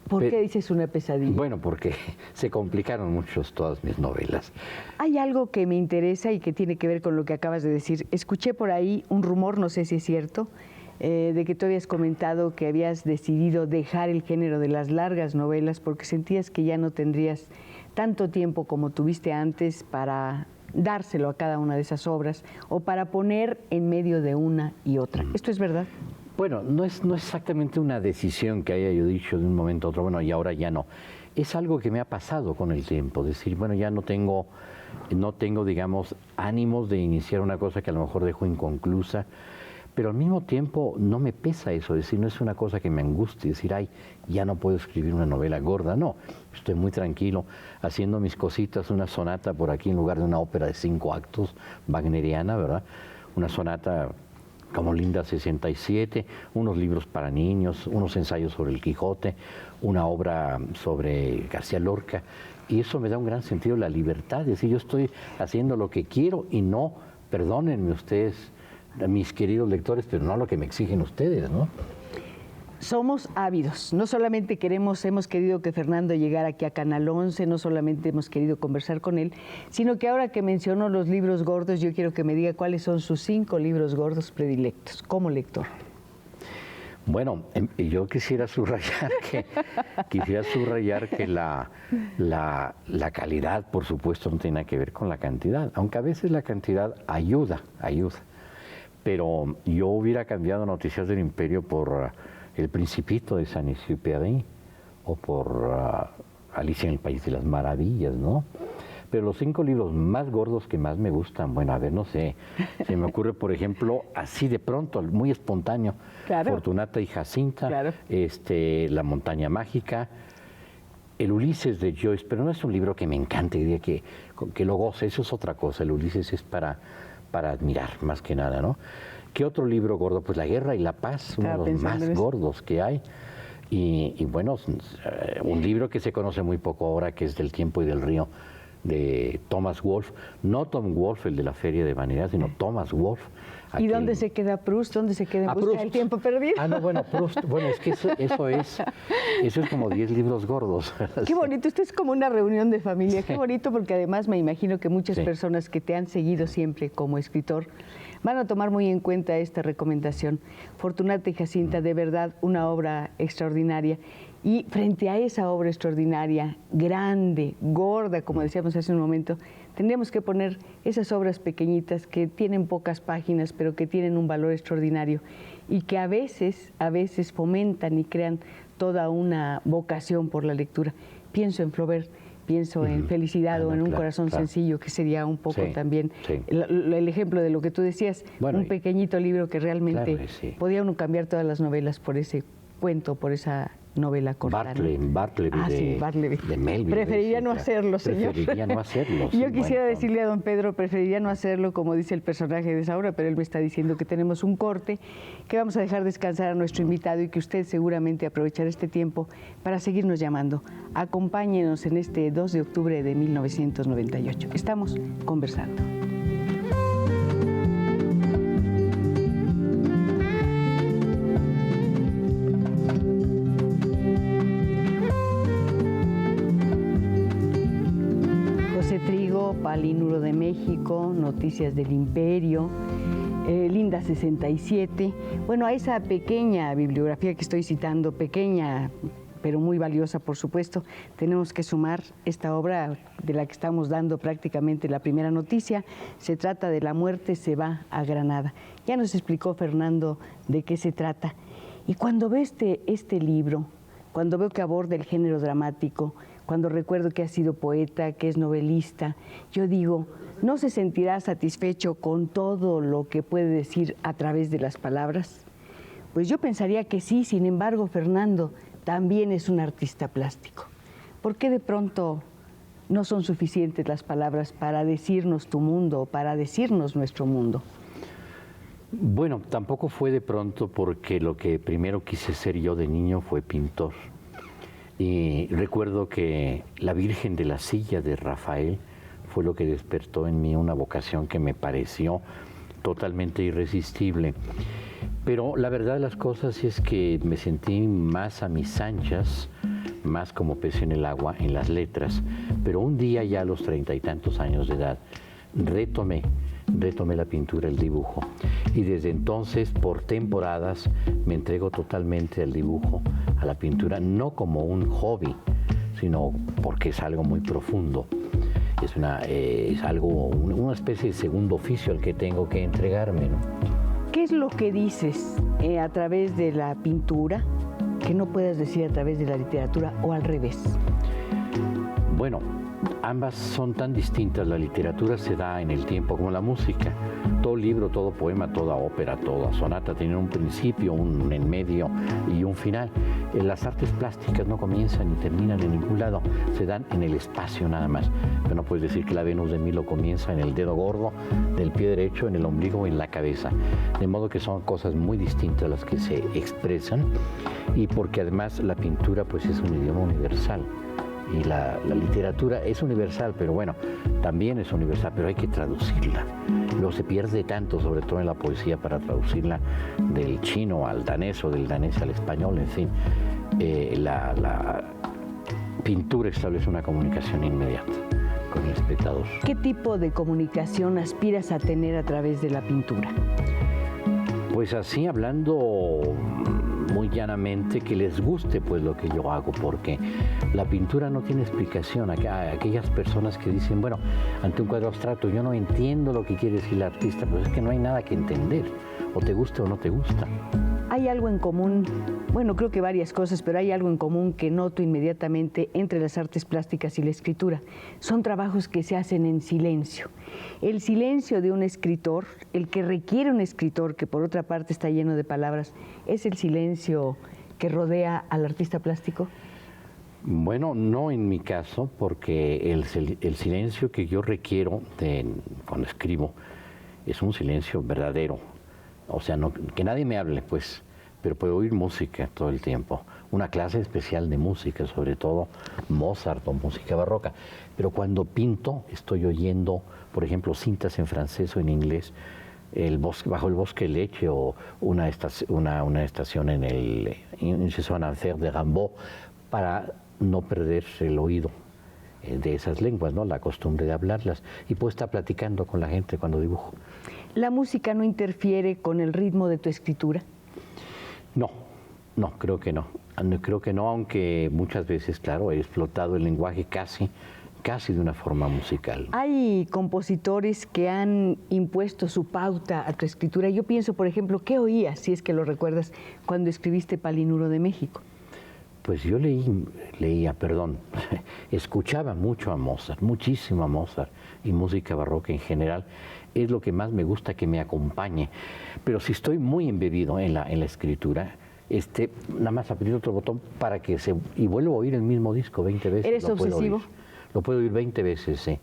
¿Por qué dices una pesadilla? Bueno, porque se complicaron mucho todas mis novelas. Hay algo que me interesa y que tiene que ver con lo que acabas de decir. Escuché por ahí un rumor, no sé si es cierto, de que tú habías comentado que habías decidido dejar el género de las largas novelas porque sentías que ya no tendrías tanto tiempo como tuviste antes para dárselo a cada una de esas obras o para poner en medio de una y otra. ¿Esto es verdad? Bueno, no es exactamente una decisión que haya yo dicho de un momento a otro, bueno, y ahora ya no. Es algo que me ha pasado con el tiempo, decir, bueno, ya no tengo, digamos, ánimos de iniciar una cosa que a lo mejor dejo inconclusa, pero al mismo tiempo no me pesa eso, es decir, no es una cosa que me angustie, decir, ay, ya no puedo escribir una novela gorda, no, estoy muy tranquilo haciendo mis cositas, una sonata por aquí en lugar de una ópera de 5 actos, wagneriana, ¿verdad? Una sonata como Linda 67, unos libros para niños, unos ensayos sobre el Quijote, una obra sobre García Lorca, y eso me da un gran sentido de la libertad, es decir, yo estoy haciendo lo que quiero y no, perdónenme ustedes, mis queridos lectores, pero no lo que me exigen ustedes, ¿no? Somos ávidos, no solamente hemos querido que Fernando llegara aquí a Canal 11, no solamente hemos querido conversar con él, sino que ahora que mencionó los libros gordos, yo quiero que me diga cuáles son sus 5 libros gordos predilectos como lector. Bueno, yo quisiera subrayar que la calidad, por supuesto, no tiene nada que ver con la cantidad, aunque a veces la cantidad ayuda, pero yo hubiera cambiado Noticias del Imperio por El Principito de Saint-Exupéry o por Alicia en el País de las Maravillas, ¿no? Pero los 5 libros más gordos que más me gustan, bueno, a ver, no sé, se me ocurre, por ejemplo, así de pronto, muy espontáneo, claro. Fortunata y Jacinta, claro. La Montaña Mágica, el Ulises de Joyce, pero no es un libro que me encante, diría que lo goce, eso es otra cosa, el Ulises es para admirar, más que nada, ¿no? ¿Qué otro libro gordo? Pues La Guerra y la Paz, uno de los más gordos que hay. Y bueno, un libro que se conoce muy poco ahora, que es Del Tiempo y del Río, de Thomas Wolfe. No Tom Wolfe, el de la Feria de Vanidad, sino Thomas Wolfe. ¿Y dónde se queda Proust? ¿Dónde se queda En busca del tiempo perdido? Ah, no, bueno, Proust. Bueno, es que eso es como 10 libros gordos. Qué bonito, esto es como una reunión de familia. Qué bonito, porque además me imagino que muchas personas que te han seguido siempre como escritor van a tomar muy en cuenta esta recomendación. Fortunata y Jacinta, de verdad, una obra extraordinaria. Y frente a esa obra extraordinaria, grande, gorda, como decíamos hace un momento, tendríamos que poner esas obras pequeñitas que tienen pocas páginas, pero que tienen un valor extraordinario y que a veces fomentan y crean toda una vocación por la lectura. Pienso en Flaubert, pienso en Felicidad o en Un corazón sencillo, que sería un poco también el ejemplo de lo que tú decías, bueno, un pequeñito libro que realmente podía uno cambiar todas las novelas por ese cuento, por esa novela corta. Bartleby de Melville. Preferiría no hacerlo, señor. Preferiría no hacerlo. Yo quisiera decirle a don Pedro, preferiría no hacerlo, como dice el personaje de Saura, pero él me está diciendo que tenemos un corte, que vamos a dejar descansar a nuestro invitado y que usted seguramente aprovechará este tiempo para seguirnos llamando. Acompáñenos en este 2 de octubre de 1998. Estamos conversando. Palinuro de México, Noticias del Imperio, Linda 67. Bueno, a esa pequeña bibliografía que estoy citando, pequeña pero muy valiosa, por supuesto, tenemos que sumar esta obra de la que estamos dando prácticamente la primera noticia. Se trata de La muerte se va a Granada. Ya nos explicó Fernando de qué se trata. Y cuando veo este libro, cuando veo que aborda el género dramático, cuando recuerdo que ha sido poeta, que es novelista, yo digo, ¿no se sentirá satisfecho con todo lo que puede decir a través de las palabras? Pues yo pensaría que sí. Sin embargo, Fernando también es un artista plástico. ¿Por qué de pronto no son suficientes las palabras para decirnos tu mundo, para decirnos nuestro mundo? Bueno, tampoco fue de pronto, porque lo que primero quise ser yo de niño fue pintor. Y recuerdo que la Virgen de la Silla de Rafael fue lo que despertó en mí una vocación que me pareció totalmente irresistible. Pero la verdad de las cosas es que me sentí más a mis anchas, más como pez en el agua, en las letras. Pero un día, ya a los 30 y tantos años de edad, retomé la pintura, el dibujo. Y desde entonces, por temporadas, me entrego totalmente al dibujo, a la pintura, no como un hobby, sino porque es algo muy profundo. Es algo, una especie de segundo oficio al que tengo que entregarme, ¿no? ¿Qué es lo que dices a través de la pintura que no puedes decir a través de la literatura, o al revés? Bueno, ambas son tan distintas. La literatura se da en el tiempo como la música. Todo libro, todo poema, toda ópera, toda sonata tienen un principio, un en medio y un final. Las artes plásticas no comienzan ni terminan en ningún lado, se dan en el espacio nada más. Pero no puedes decir que la Venus de Milo comienza en el dedo gordo del pie derecho, en el ombligo o en la cabeza. De modo que son cosas muy distintas las que se expresan, y porque además la pintura pues es un idioma universal. Y la literatura es universal, pero bueno, también es universal, pero hay que traducirla. Luego se pierde tanto, sobre todo en la poesía, para traducirla del chino al danés o del danés al español, en fin. La pintura establece una comunicación inmediata con el espectador. ¿Qué tipo de comunicación aspiras a tener a través de la pintura? Pues así, hablando muy llanamente, que les guste pues lo que yo hago, porque la pintura no tiene explicación. Aquellas personas que dicen, bueno, ante un cuadro abstracto yo no entiendo lo que quiere decir el artista, pues es que no hay nada que entender, o te gusta o no te gusta. Hay algo en común, bueno, creo que varias cosas, pero hay algo en común que noto inmediatamente entre las artes plásticas y la escritura. Son trabajos que se hacen en silencio. El silencio de un escritor, el que requiere un escritor, que por otra parte está lleno de palabras, ¿es el silencio que rodea al artista plástico? Bueno, no en mi caso, porque el silencio que yo requiero cuando escribo es un silencio verdadero. O sea, que nadie me hable, pues, pero puedo oír música todo el tiempo. Una clase especial de música, sobre todo Mozart o música barroca. Pero cuando pinto, estoy oyendo, por ejemplo, cintas en francés o en inglés, Bajo el bosque de leche, o una estación en el Une saison en enfer de Rimbaud, para no perder el oído de esas lenguas, ¿no? La costumbre de hablarlas. Y puedo estar platicando con la gente cuando dibujo. ¿La música no interfiere con el ritmo de tu escritura? No, creo que no. Creo que no, aunque muchas veces, claro, he explotado el lenguaje casi de una forma musical. Hay compositores que han impuesto su pauta a tu escritura. Yo pienso, por ejemplo, ¿qué oías, si es que lo recuerdas, cuando escribiste Palinuro de México? Pues yo escuchaba mucho a Mozart, muchísimo a Mozart, y música barroca en general. Es lo que más me gusta que me acompañe. Pero si estoy muy embebido en la escritura, nada más apretar otro botón para y vuelvo a oír el mismo disco 20 veces. ¿Eres obsesivo? Lo puedo oír 20 veces, sí.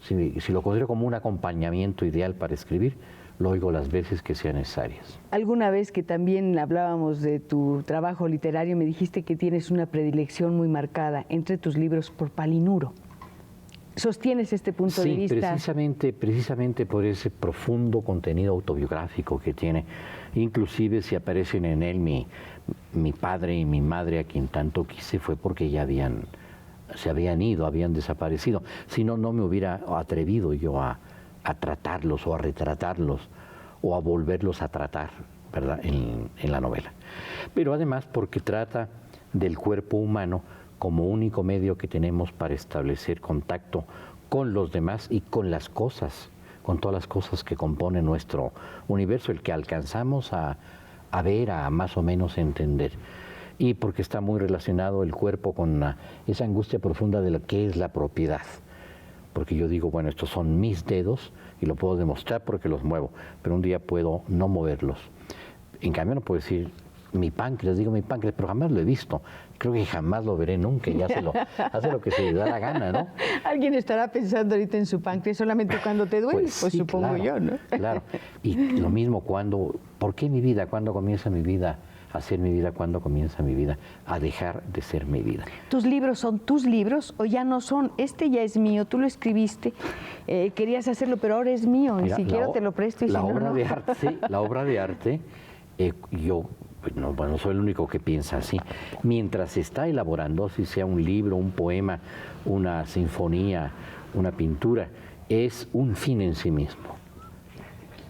Si lo considero como un acompañamiento ideal para escribir, lo oigo las veces que sean necesarias. Alguna vez que también hablábamos de tu trabajo literario, me dijiste que tienes una predilección muy marcada entre tus libros por Palinuro. ¿Sostienes este punto de vista? Sí, precisamente por ese profundo contenido autobiográfico que tiene. Inclusive si aparecen en él mi padre y mi madre, a quien tanto quise, fue porque ya se habían ido, habían desaparecido. Si no, no me hubiera atrevido yo a tratarlos o a retratarlos o a volverlos a tratar, ¿verdad?, en la novela. Pero además porque trata del cuerpo humano como único medio que tenemos para establecer contacto con los demás y con las cosas, con todas las cosas que componen nuestro universo, el que alcanzamos a ver, a más o menos entender. Y porque está muy relacionado el cuerpo con esa angustia profunda de lo que es la propiedad. Porque yo digo, bueno, estos son mis dedos y lo puedo demostrar porque los muevo, pero un día puedo no moverlos. En cambio no puedo decir mi páncreas, digo mi páncreas, pero jamás lo he visto. Creo que jamás lo veré nunca, y hace lo que se le da la gana, ¿no? Alguien estará pensando ahorita en su páncreas solamente cuando te duele, pues sí, supongo claro, yo, ¿no? Claro, y lo mismo ¿por qué mi vida? ¿Cuándo comienza mi vida a ser mi vida? ¿Cuándo comienza mi vida a dejar de ser mi vida? ¿Tus libros son tus libros o ya no son? Este ya es mío, tú lo escribiste, querías hacerlo, pero ahora es mío, ni siquiera te lo presto. Y la si obra no, de arte, la obra de arte, yo no soy el único que piensa así. Mientras se está elaborando, si sea un libro, un poema, una sinfonía, una pintura, es un fin en sí mismo.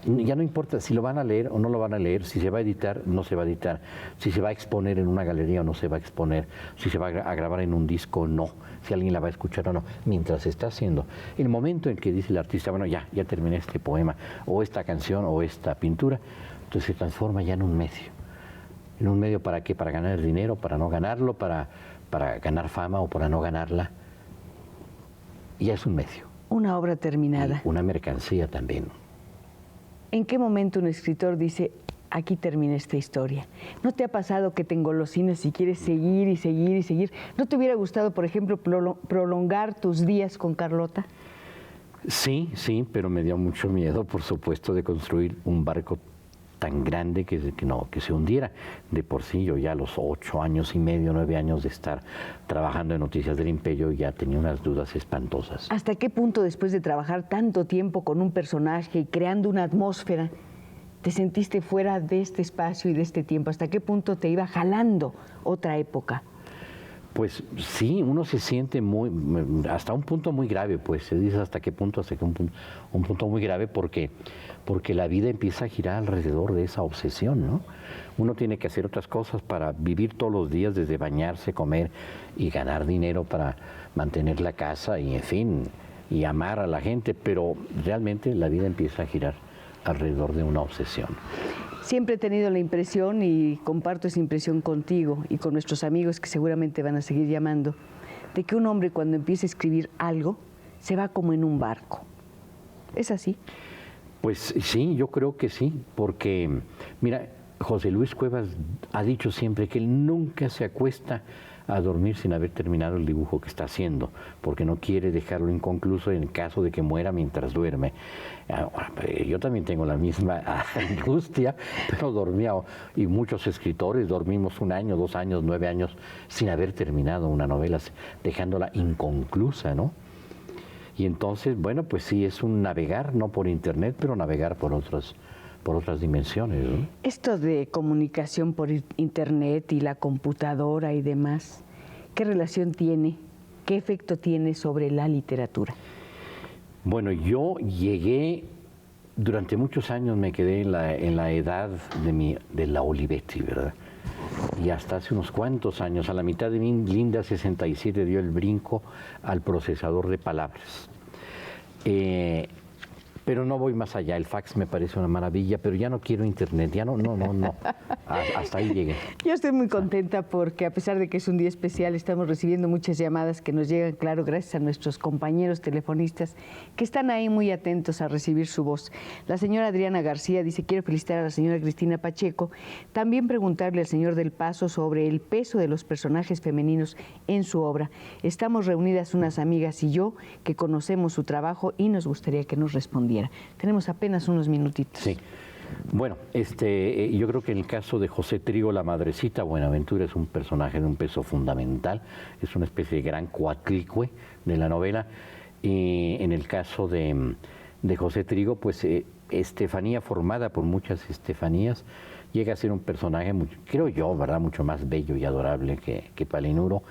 Ya no importa si lo van a leer o no lo van a leer, si se va a editar, no se va a editar, si se va a exponer en una galería o no se va a exponer, si se va a grabar en un disco o no, si alguien la va a escuchar o no, mientras se está haciendo. El momento en que dice el artista, bueno, ya terminé este poema, o esta canción, o esta pintura, entonces se transforma ya en un medio. ¿En un medio para qué? Para ganar dinero, para no ganarlo, para ganar fama o para no ganarla. Ya es un medio. Una obra terminada. Y una mercancía también. ¿En qué momento un escritor dice, aquí termina esta historia? ¿No te ha pasado que te engolosinas y quieres seguir y seguir y seguir? ¿No te hubiera gustado, por ejemplo, prolongar tus días con Carlota? Sí, pero me dio mucho miedo, por supuesto, de construir un barco tan grande que se hundiera. De por sí, yo ya a los 8 años y medio, 9 años de estar trabajando en Noticias del Imperio, ya tenía unas dudas espantosas. ¿Hasta qué punto, después de trabajar tanto tiempo con un personaje y creando una atmósfera, te sentiste fuera de este espacio y de este tiempo? ¿Hasta qué punto te iba jalando otra época? Pues sí, uno se siente hasta un punto muy grave, pues se dice hasta qué punto, un punto muy grave porque la vida empieza a girar alrededor de esa obsesión, ¿no? Uno tiene que hacer otras cosas para vivir todos los días, desde bañarse, comer y ganar dinero para mantener la casa y, en fin, y amar a la gente, pero realmente la vida empieza a girar alrededor de una obsesión. Siempre he tenido la impresión, y comparto esa impresión contigo y con nuestros amigos que seguramente van a seguir llamando, de que un hombre cuando empieza a escribir algo se va como en un barco. ¿Es así? Pues sí, yo creo que sí, porque, mira, José Luis Cuevas ha dicho siempre que él nunca se acuesta a dormir sin haber terminado el dibujo que está haciendo, porque no quiere dejarlo inconcluso en caso de que muera mientras duerme. Yo también tengo la misma angustia, pero dormía, y muchos escritores dormimos 1 año, 2 años, 9 años sin haber terminado una novela, dejándola inconclusa, ¿no? Y entonces, bueno, pues sí, es un navegar, no por internet, pero navegar por otras dimensiones, ¿no? Esto de comunicación por internet y la computadora y demás, ¿qué relación tiene, qué efecto tiene sobre la literatura? Bueno, yo llegué, durante muchos años me quedé en la edad de la Olivetti, ¿verdad? Y hasta hace unos cuantos años, a la mitad de mi Linda 67 dio el brinco al procesador de palabras. Pero no voy más allá, el fax me parece una maravilla, pero ya no quiero internet, ya no. Hasta ahí llegué. Yo estoy muy contenta porque, a pesar de que es un día especial, estamos recibiendo muchas llamadas que nos llegan, claro, gracias a nuestros compañeros telefonistas que están ahí muy atentos a recibir su voz. La señora Adriana García dice, quiero felicitar a la señora Cristina Pacheco, también preguntarle al señor Del Paso sobre el peso de los personajes femeninos en su obra. Estamos reunidas unas amigas y yo que conocemos su trabajo y nos gustaría que nos respondiera. Tenemos apenas unos minutitos. Sí. Bueno, yo creo que en el caso de José Trigo, la madrecita Buenaventura es un personaje de un peso fundamental, es una especie de gran coatlicue de la novela. Y en el caso de José Trigo, pues Estefanía, formada por muchas Estefanías, llega a ser un personaje, creo yo, ¿verdad?, mucho más bello y adorable que Palinuro.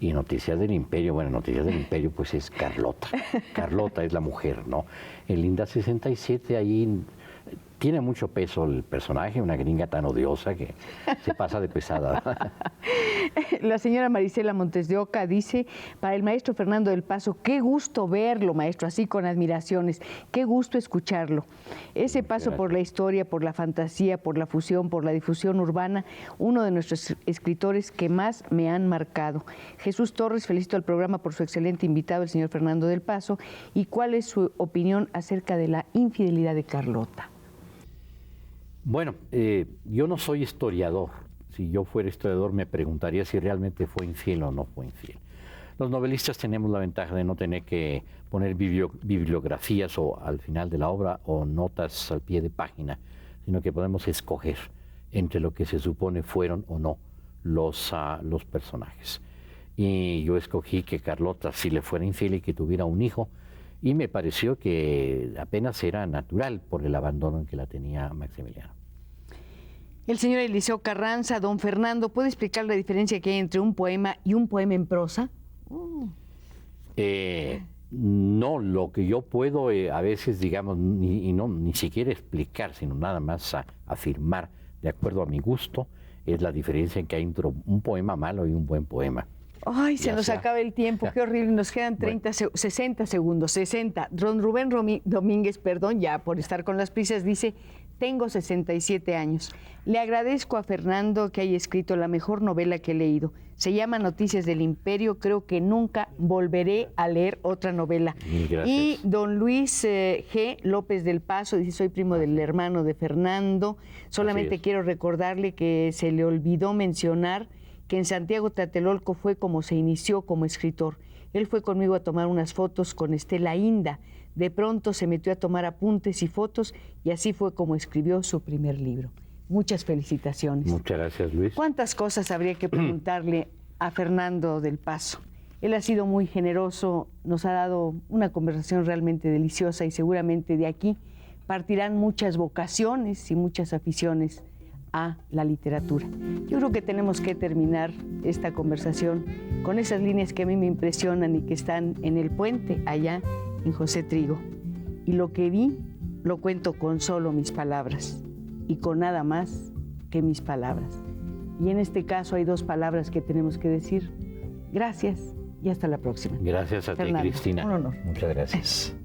Y Noticias del Imperio, bueno, Noticias del Imperio pues es Carlota. Carlota es la mujer, ¿no? En Linda 67 ahí tiene mucho peso el personaje, una gringa tan odiosa que se pasa de pesada. La señora Marisela Montes de Oca dice, para el maestro Fernando del Paso, qué gusto verlo, maestro, así con admiraciones, qué gusto escucharlo. Ese paso por la historia, por la fantasía, por la fusión, por la difusión urbana, uno de nuestros escritores que más me han marcado. Jesús Torres, felicito al programa por su excelente invitado, el señor Fernando del Paso, y cuál es su opinión acerca de la infidelidad de Carlota. Bueno, yo no soy historiador. Si yo fuera historiador me preguntaría si realmente fue infiel o no fue infiel. Los novelistas tenemos la ventaja de no tener que poner bibliografías o al final de la obra o notas al pie de página, sino que podemos escoger entre lo que se supone fueron o no los personajes. Y yo escogí que Carlota sí le fuera infiel y que tuviera un hijo, y me pareció que apenas era natural por el abandono en que la tenía Maximiliano. El señor Eliseo Carranza, don Fernando, ¿puede explicar la diferencia que hay entre un poema y un poema en prosa? No, lo que yo puedo a veces, digamos, ni siquiera explicar, sino nada más afirmar, de acuerdo a mi gusto, es la diferencia en que hay entre un poema malo y un buen poema. Ay, se nos acaba el tiempo, qué horrible, nos quedan 60 segundos, 60. Don Rubén Domínguez, perdón, ya por estar con las prisas, dice, tengo 67 años. Le agradezco a Fernando que haya escrito la mejor novela que he leído. Se llama Noticias del Imperio, creo que nunca volveré a leer otra novela. Gracias. Y don Luis G. López del Paso dice, soy primo del hermano de Fernando, solamente quiero recordarle que se le olvidó mencionar que en Santiago Tlatelolco fue como se inició como escritor. Él fue conmigo a tomar unas fotos con Estela Inda. De pronto se metió a tomar apuntes y fotos y así fue como escribió su primer libro. Muchas felicitaciones. Muchas gracias, Luis. ¿Cuántas cosas habría que preguntarle a Fernando del Paso? Él ha sido muy generoso, nos ha dado una conversación realmente deliciosa y seguramente de aquí partirán muchas vocaciones y muchas aficiones a la literatura. Yo creo que tenemos que terminar esta conversación con esas líneas que a mí me impresionan y que están en el puente allá en José Trigo. Y lo que vi lo cuento con solo mis palabras y con nada más que mis palabras. Y en este caso hay dos palabras que tenemos que decir. Gracias y hasta la próxima. Gracias a ti, Fernando, Cristina. un honor. Muchas gracias.